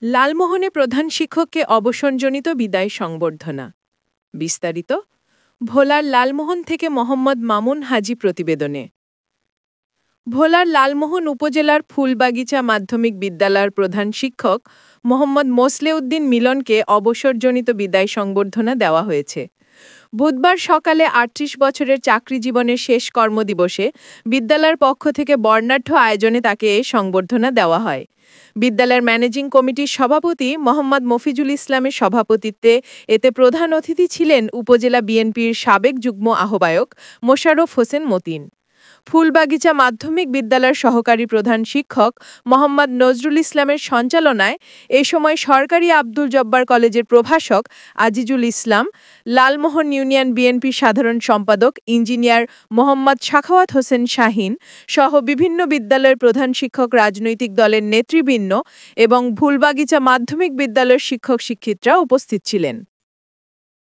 লালমোহনে প্রধান শিক্ষককে অবসরজনিত বিদায় সংবর্ধনা। বিস্তারিত ভোলার লালমোহন থেকে মোহাম্মদ মামুন হাজী প্রতিবেদনে। ভোলার লালমোহন উপজেলার ফুলবাগিচা মাধ্যমিক বিদ্যালয়ের প্রধান শিক্ষক মোহাম্মদ মোসলেউদ্দিন মিলনকে অবসরজনিত বিদায় সংবর্ধনা দেওয়া হয়েছে। বুধবার সকালে ৩৮ বছরের চাকরি জীবনের শেষ কর্মদিবসে বিদ্যালয়ের পক্ষ থেকে বর্ণাঢ্য আয়োজনে তাকে এই সংবর্ধনা দেওয়া হয়। বিদ্যালয়ের ম্যানেজিং কমিটির সভাপতি মোহাম্মদ মফিজুল ইসলামের সভাপতিত্বে এতে প্রধান অতিথি ছিলেন উপজেলা বিএনপির সাবেক যুগ্ম আহ্বায়ক মোশাররফ হোসেন মতিন। ফুলবাগিচা মাধ্যমিক বিদ্যালয়ের সহকারী প্রধান শিক্ষক মোহাম্মদ নজরুল ইসলামের সঞ্চালনায় এ সময় সরকারি আব্দুল জব্বার কলেজের প্রভাষক আজিজুল ইসলাম, লালমোহন ইউনিয়ন বিএনপির সাধারণ সম্পাদক ইঞ্জিনিয়ার মোহাম্মদ সাখাওয়াত হোসেন শাহীন সহ বিভিন্ন বিদ্যালয়ের প্রধান শিক্ষক, রাজনৈতিক দলের নেতৃবৃন্দ এবং ফুলবাগিচা মাধ্যমিক বিদ্যালয়ের শিক্ষক শিক্ষিকারা উপস্থিত ছিলেন।